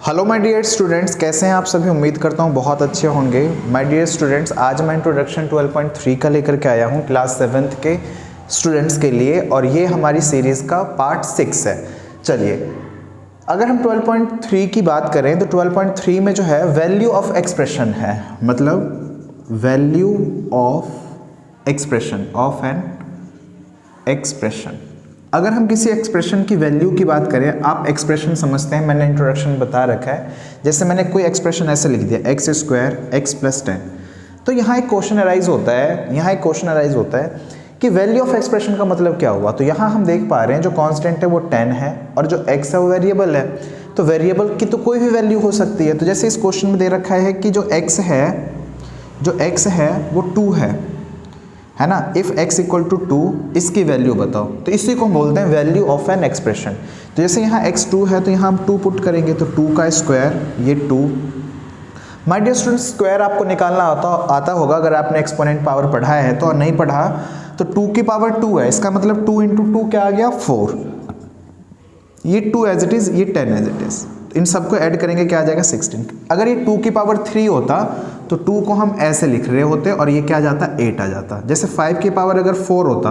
Hello my dear students, कैसे हैं आप सभी। उम्मीद करता हूं बहुत अच्छे होंगे। माय डियर स्टूडेंट्स, आज मैं इंट्रोडक्शन 12.3 का लेकर के आया हूं क्लास 7th के स्टूडेंट्स के लिए, और ये हमारी सीरीज़ का पार्ट 6 है। चलिए, अगर हम 12.3 की बात करें तो 12.3 में जो है वैल्यू ऑफ एक्सप्रेशन है, मतलब value of expression of an expression. अगर हम किसी एक्सप्रेशन की वैल्यू की बात करें, आप एक्सप्रेशन समझते हैं, मैंने इंट्रोडक्शन बता रखा है। जैसे मैंने कोई एक्सप्रेशन ऐसे लिख दिया x² x + 10, तो यहाँ एक क्वेश्चन अराइज होता है कि वैल्यू ऑफ एक्सप्रेशन का मतलब क्या हुआ। तो यहाँ हम देख पा रहे हैं जो कांस्टेंट है वो 10 है और जो x है वो वेरिएबल है। तो वेरिएबल की तो कोई भी वैल्यू हो सकती है। तो जैसे इस क्वेश्चन में दे रखा है कि जो x है वो 2 है ना। इफ़ x = 2, इसकी वैल्यू बताओ। तो इसी को हम बोलते हैं वैल्यू ऑफ एन एक्सप्रेशन। तो जैसे यहाँ x 2 है तो यहाँ हम 2 पुट करेंगे, तो 2 का स्क्वायर ये 2। माय डियर स्टूडेंट्स, स्क्वायर आपको निकालना आता होगा अगर आपने एक्सपोनेंट पावर पढ़ा है तो, और नहीं पढ़ा तो 2 की पावर 2 है, इसका मतलब 2 × 2 क्या आ गया 4। ये 2 एज इट इज़, ये 10 एज इट इज़। इन सबको ऐड करेंगे क्या आ जाएगा 16। अगर ये 2 की पावर 3 होता तो 2 को हम ऐसे लिख रहे होते और ये क्या आ जाता 8 आ जाता। जैसे 5 की पावर अगर 4 होता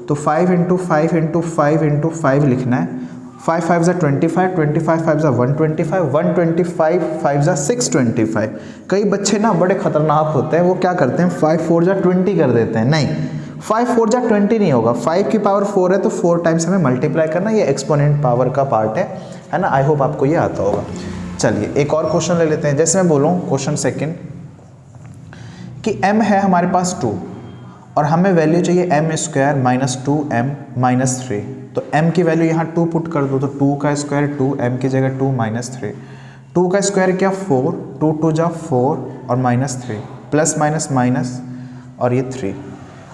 तो 5 × 5 × 5 × 5 लिखना है। 5 5 = 25, 25 5 = 125, 125 5 = 625। कई बच्चे ना बड़े खतरनाक होते हैं, वो क्या करते हैं 5 4 = 20 कर देते हैं। नहीं, 5 4 = 20 नहीं होगा। 5 की पावर 4 है तो 4 टाइम्स हमें मल्टीप्लाई करना, ये एक्सपोनेंट पावर का पार्ट है ना। आई होप आपको ये आता होगा। चलिए एक और क्वेश्चन ले लेते हैं। जैसे मैं बोलूँ क्वेश्चन सेकंड कि m है हमारे पास 2 और हमें वैल्यू चाहिए m² - 2m - 3। तो m की वैल्यू यहाँ 2 पुट कर दो, तो 2 का स्क्वायर 2, m की जगह 2 - 3। 2 का स्क्वायर क्या 4, 2 2 = 4 और -3, प्लस माइनस माइनस और ये 3।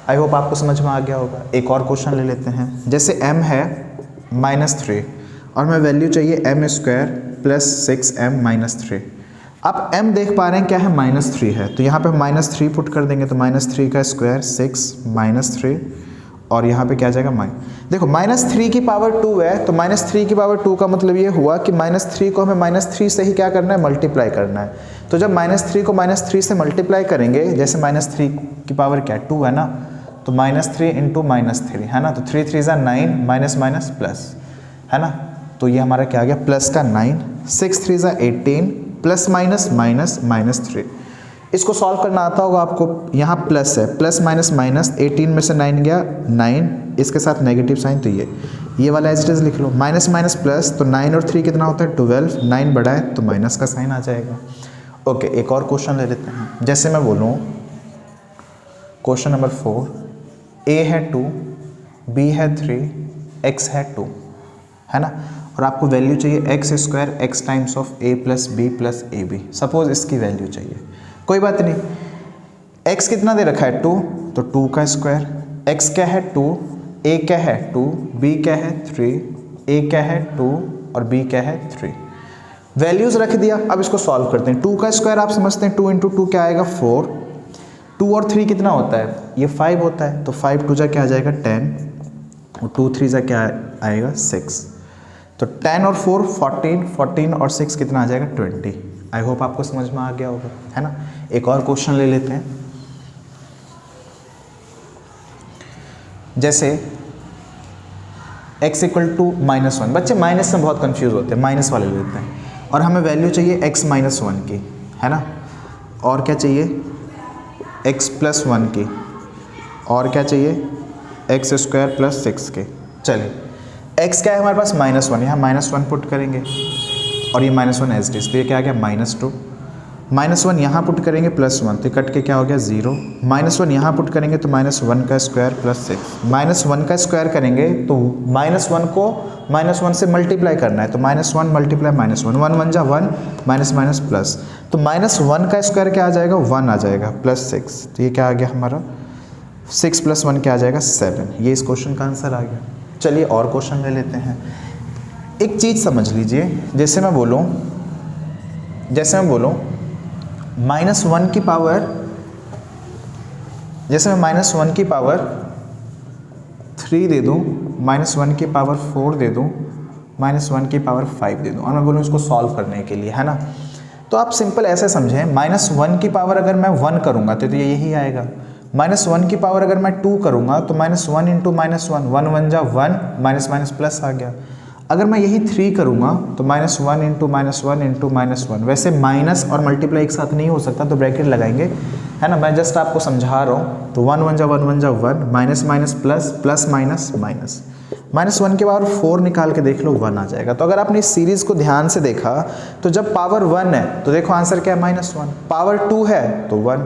आई होप आपको समझ में आ गया होगा। एक और क्वेश्चन ले लेते हैं। जैसे m है -3 और हमें वैल्यू चाहिए m² + 6m - 3। अब m देख पा रहे हैं क्या है -3 है, तो यहाँ पे -3 पुट कर देंगे, तो -3 का स्क्वायर 6 - 3 और यहाँ पे क्या आ जाएगा देखो -3 की पावर 2 है, तो -3 की पावर 2 का मतलब ये हुआ कि -3 को हमें -3 से ही क्या करना है मल्टीप्लाई करना है। तो जब -3 को -3 से मल्टीप्लाई करेंगे, जैसे -3 की पावर क्या 2 है ना, तो -3 × -3 है ना, तो 3 3 = 9, माइनस माइनस प्लस है ना। तो ये हमारा क्या आ गया प्लस का 9, 6 3 = 18, प्लस माइनस माइनस -3। इसको सॉल्व करना आता होगा आपको। यहाँ प्लस है, प्लस माइनस माइनस, 18 में से 9 गया 9, इसके साथ नेगेटिव साइन, तो ये वाला एज इट इज लिख लो। माइनस माइनस प्लस, तो 9 और 3 कितना होता है 12, 9 बड़ा है तो माइनस का साइन आ जाएगा। ओके, एक और क्वेश्चन ले लेते हैं। जैसे मैं बोलूँ क्वेश्चन नंबर 4, a है 2, b है 3, x है 2 है ना, और आपको वैल्यू चाहिए x² x times of a + b + ab। Suppose इसकी वैल्यू चाहिए, कोई बात नहीं। x कितना दे रखा है 2, तो 2 का स्क्वायर, x क्या है 2, a क्या है 2, b क्या है 3, a क्या है 2 और b क्या है 3। वैल्यूज रख दिया। अब इसको सॉल्व करते हैं। 2 का स्क्वायर आप समझते हैं 2 × 2 क्या आएगा 4, 2 और 3 कितना होता है ये 5 होता है, तो 5 2 क्या आ जाएगा 10 और 2 3 क्या आएगा 6। तो 10 और 4 14, 14 और 6 कितना आ जाएगा 20। आई होप आपको समझ में आ गया होगा, है ना। एक और क्वेश्चन ले लेते हैं। जैसे x = -1, बच्चे माइनस में बहुत कंफ्यूज होते हैं, माइनस वाले लेते हैं, और हमें वैल्यू चाहिए x - 1 की, है ना, और क्या चाहिए x + 1 की, और क्या चाहिए x² + 6 के। चलिए x क्या है हमारे पास -1, यहाँ -1 पुट करेंगे और ये -1 एज इट इज, तो ये क्या आ गया -2। -1 यहाँ पुट करेंगे +1, तो कट के क्या हो गया 0। -1 यहाँ पुट करेंगे तो -1 का स्क्वायर + 6। -1 का स्क्वायर करेंगे तो -1 को -1 से मल्टीप्लाई करना है, तो -1 × -1, 1 1 जा 1, माइनस माइनस प्लस, तो -1 का स्क्वायर क्या आ जाएगा 1 आ जाएगा +6, तो ये क्या आ गया हमारा 6 + 1 क्या आ जाएगा 7। ये इस क्वेश्चन का आंसर आ गया। चलिए और क्वेश्चन ले लेते हैं। एक चीज़ समझ लीजिए, जैसे मैं बोलूँ -1 की पावर, जैसे मैं -1 की पावर 3 दे दूँ, -1 की पावर 4 दे दूँ, -1 की पावर 5 दे दूँ और मैं बोलूँ इसको सॉल्व करने के लिए, है ना। तो आप सिंपल ऐसे समझें, -1 की पावर अगर मैं 1 करूँगा तो ये यही आएगा। -1 की पावर अगर मैं 2 करूँगा तो -1 × -1, 1 1 जा 1, माइनस माइनस प्लस आ गया। अगर मैं यही 3 करूँगा तो -1 × -1 वैसे माइनस और मल्टीप्लाई एक साथ नहीं हो सकता तो ब्रैकेट लगाएंगे, है ना। मैं जस्ट आपको समझा रहा हूँ। तो 1 1 जा 1 1 जा 1, minus minus plus, plus minus minus, -1 के पावर 4 निकाल के देख लो 1 आ जाएगा। तो अगर आपने इस सीरीज़ को ध्यान से देखा तो जब पावर 1 है तो देखो आंसर क्या है, -1, पावर 2 है तो 1,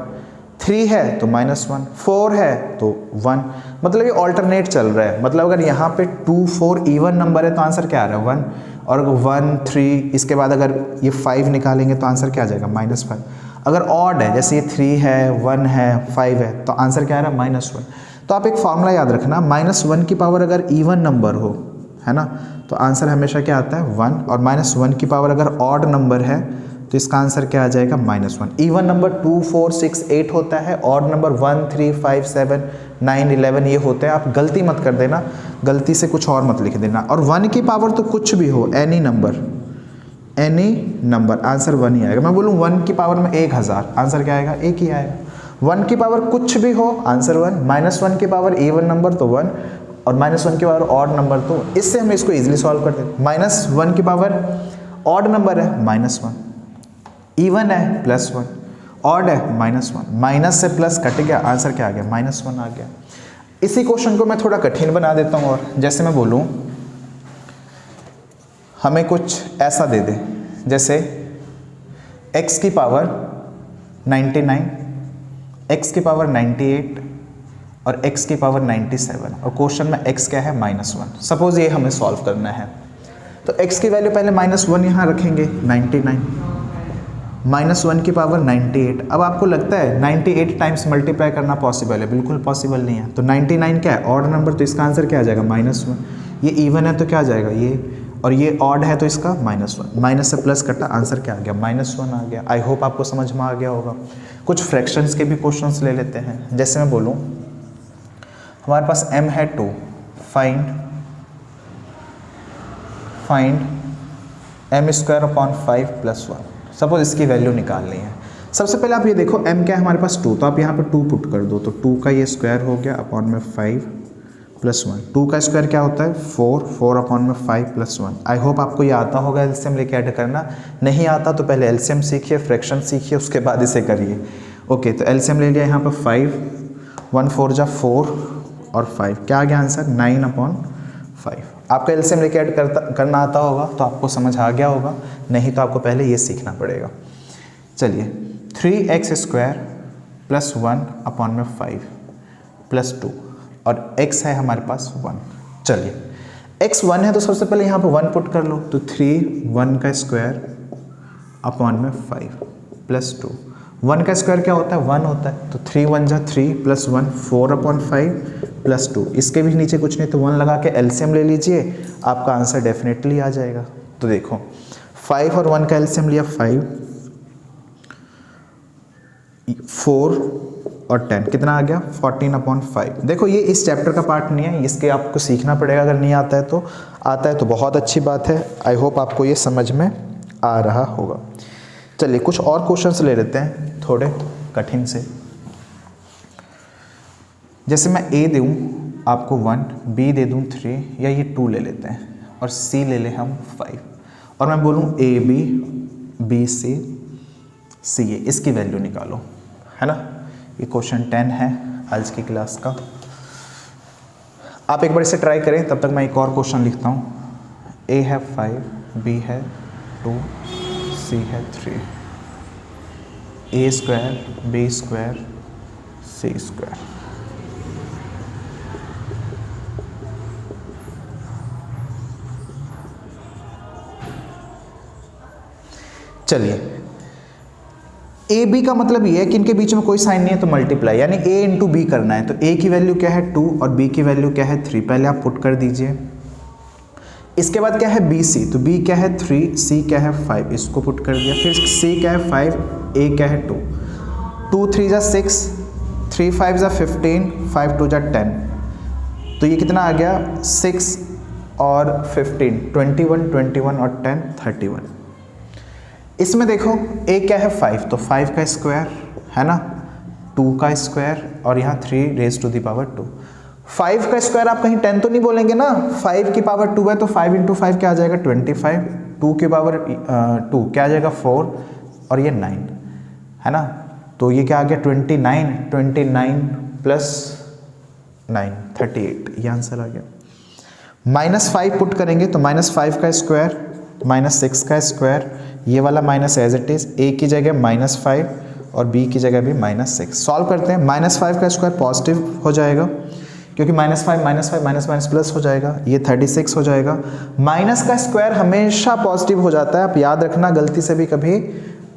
3 है तो -1, 4 है तो 1, मतलब ये ऑल्टरनेट चल रहा है। मतलब अगर यहाँ पे 2 4 इवन नंबर है तो आंसर क्या आ रहा है, 1, और 1 3 इसके बाद अगर ये 5 निकालेंगे तो आंसर क्या आ जाएगा, -5। अगर ऑड है जैसे ये 3 है 1 है 5 है तो आंसर क्या आ रहा है, -1। तो आप एक फॉर्मूला याद रखना, -1 की पावर अगर इवन नंबर हो, है ना, तो आंसर हमेशा क्या आता है, 1, और -1 की पावर अगर ऑड नंबर है तो इसका आंसर क्या आ जाएगा, -1। इवन नंबर 2 4 6 8 होता है, ऑड नंबर 1 3 5 7 9 11 ये होते हैं। आप गलती मत कर देना, गलती से कुछ और मत लिख देना। और 1 की पावर तो कुछ भी हो, एनी नंबर आंसर 1 ही आएगा। मैं बोलूँ 1 की पावर में 1000, आंसर क्या आएगा, 1 ही आएगा। 1 की पावर कुछ भी हो, आंसर 1, -1 की पावर इवन नंबर तो 1, और -1 की पावर ऑड नंबर तो, इससे हम इसको इजीली सॉल्व कर देते। -1 की पावर ऑड नंबर है -1, इवन है +1, ऑड है -1, माइनस से प्लस कट गया, आंसर क्या आ गया, -1 आ गया। इसी क्वेश्चन को मैं थोड़ा कठिन बना देता हूँ, और जैसे मैं बोलूँ हमें कुछ ऐसा दे दे, जैसे x की पावर 99, x की पावर 98 और x की पावर 97, और क्वेश्चन में x क्या है, -1। सपोज ये हमें सॉल्व करना है तो x की वैल्यू पहले -1 यहाँ रखेंगे, 99, -1 की पावर 98। अब आपको लगता है 98 टाइम्स मल्टीप्लाई करना पॉसिबल है, बिल्कुल पॉसिबल नहीं है। तो 99 क्या है, ऑड नंबर, तो इसका आंसर क्या आ जाएगा, -1। ये इवन है तो क्या आ जाएगा ये, और ये ऑड है तो इसका -1, माइनस से प्लस कटा, आंसर क्या आ गया, -1 आ गया। आई होप आपको समझ में आ गया होगा। कुछ फ्रैक्शंस के भी क्वेश्चंस ले लेते हैं। जैसे मैं बोलूँ हमारे पास m है 2, फाइंड m² / 5 + 1। सपोज इसकी वैल्यू निकालनी है। सबसे पहले आप ये देखो m क्या है हमारे पास 2, तो आप यहाँ पे 2 पुट कर दो, तो 2 का ये स्क्वायर हो गया अपॉन में 5 + 1। 2 का स्क्वायर क्या होता है, 4, 4 अपॉन में 5 + 1। आई होप आपको ये आता होगा एलसीएम लेके ऐड करना। नहीं आता तो पहले एलसीएम सीखिए, फ्रैक्शन सीखिए, उसके बाद इसे करिए। ओके, तो एलसीएम ले लिया यहाँ पर 5, 1 4 जा 4 और 5, क्या आ गया आंसर, 9/5। आपको एलसीएम लेके ऐड करना आता होगा तो आपको समझ आ गया होगा, नहीं तो आपको पहले ये सीखना पड़ेगा। चलिए 3x² + 1 अपॉन में 5 + 2, और x है हमारे पास 1। चलिए x 1 है तो सबसे पहले यहाँ पे 1 पुट कर लो, तो 3 1 का स्क्वायर अपॉन में 5 + 2। 1 का स्क्वायर क्या होता है, 1 होता है, तो 3 1 जा 3 + 1 4/5 + 2। इसके भी नीचे कुछ नहीं तो 1 लगा के एलसीएम ले लीजिए, आपका आंसर डेफिनेटली आ जाएगा। तो देखो 5 और 1 का एलसीएम लिया 5, 4 और 10, कितना आ गया, 14/5। देखो ये इस चैप्टर का पार्ट नहीं है, इसके आपको सीखना पड़ेगा। अगर नहीं आता है तो बहुत अच्छी बात है। आई होप आपको ये समझ में आ रहा होगा। चलिए कुछ और क्वेश्चंस ले लेते हैं थोड़े कठिन से। जैसे मैं a दूँ आपको 1, b दे दूँ 3, या ये 2 ले लेते हैं, और c ले लें हम 5, और मैं बोलूँ ab bc ca, इसकी वैल्यू निकालो, है ना। ये क्वेश्चन 10 है आज की क्लास का। आप एक बार इसे ट्राई करें, तब तक मैं एक और क्वेश्चन लिखता हूँ। a है 5, b है 2, c है 3, a² b² c²। चलिए ए बी का मतलब ये है कि इनके बीच में कोई साइन नहीं है तो मल्टीप्लाई, यानी a इंटू बी करना है। तो a की वैल्यू क्या है 2 और b की वैल्यू क्या है 3, पहले आप पुट कर दीजिए। इसके बाद क्या है BC, तो b क्या है 3, c क्या है 5, इसको पुट कर दिया। फिर c क्या है 5, a क्या है 2, 2 3 जा 6, 3 5 जा 15, 5 2 जा 10, तो ये कितना आ गया 6 और 15, 21, 21 और 10, 31। इसमें देखो a क्या है 5, तो 5 का स्क्वायर है ना, 2 का स्क्वायर और यहाँ 3 रेज टू दी पावर 2। 5 का स्क्वायर आप कहीं 10 तो नहीं बोलेंगे ना, 5 की पावर 2 है तो 5 इंटू 5 क्या आ जाएगा 25, 2 की पावर 2 क्या आ जाएगा 4 और ये 9 है ना, तो ये क्या आ गया 29 प्लस 9 38, ये आंसर आ गया। -5 पुट करेंगे तो -5 का स्क्वायर -6 का स्क्वायर, ये वाला minus as it is, a की जगह -5 और b की जगह भी -6। सॉल्व करते हैं, -5 का स्क्वायर पॉजिटिव हो जाएगा क्योंकि -5 माइनस प्लस हो जाएगा, ये 36 हो जाएगा। माइनस का स्क्वायर हमेशा पॉजिटिव हो जाता है, आप याद रखना, गलती से भी कभी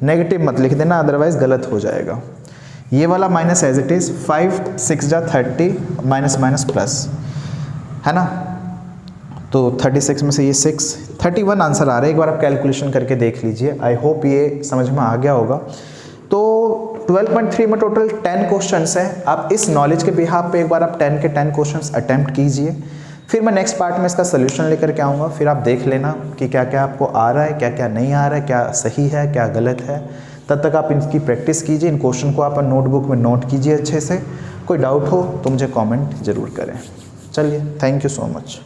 नेगेटिव मत लिख देना अदरवाइज गलत हो जाएगा। ये वाला माइनस एज इट इज, 5 6 जा 30 माइनस प्लस है ना, तो 36 में से ये 6, 31 आंसर आ रहा है। एक बार आप कैलकुलेशन करके देख लीजिए, आई होप ये समझ में आ गया होगा। तो 12.3 में टोटल 10 क्वेश्चंस हैं। आप इस नॉलेज के बिहाफ पे एक बार आप 10 के 10 क्वेश्चंस अटेम्प्ट कीजिए, फिर मैं नेक्स्ट पार्ट में इसका सोल्यूशन लेकर के आऊँगा, फिर आप देख लेना कि क्या क्या आपको आ रहा है, क्या क्या नहीं आ रहा है, क्या सही है क्या गलत है। तब तक आप इनकी प्रैक्टिस कीजिए, इन क्वेश्चन को आप नोटबुक में नोट कीजिए अच्छे से। कोई डाउट हो तो मुझे कॉमेंट ज़रूर करें। चलिए, थैंक यू सो मच।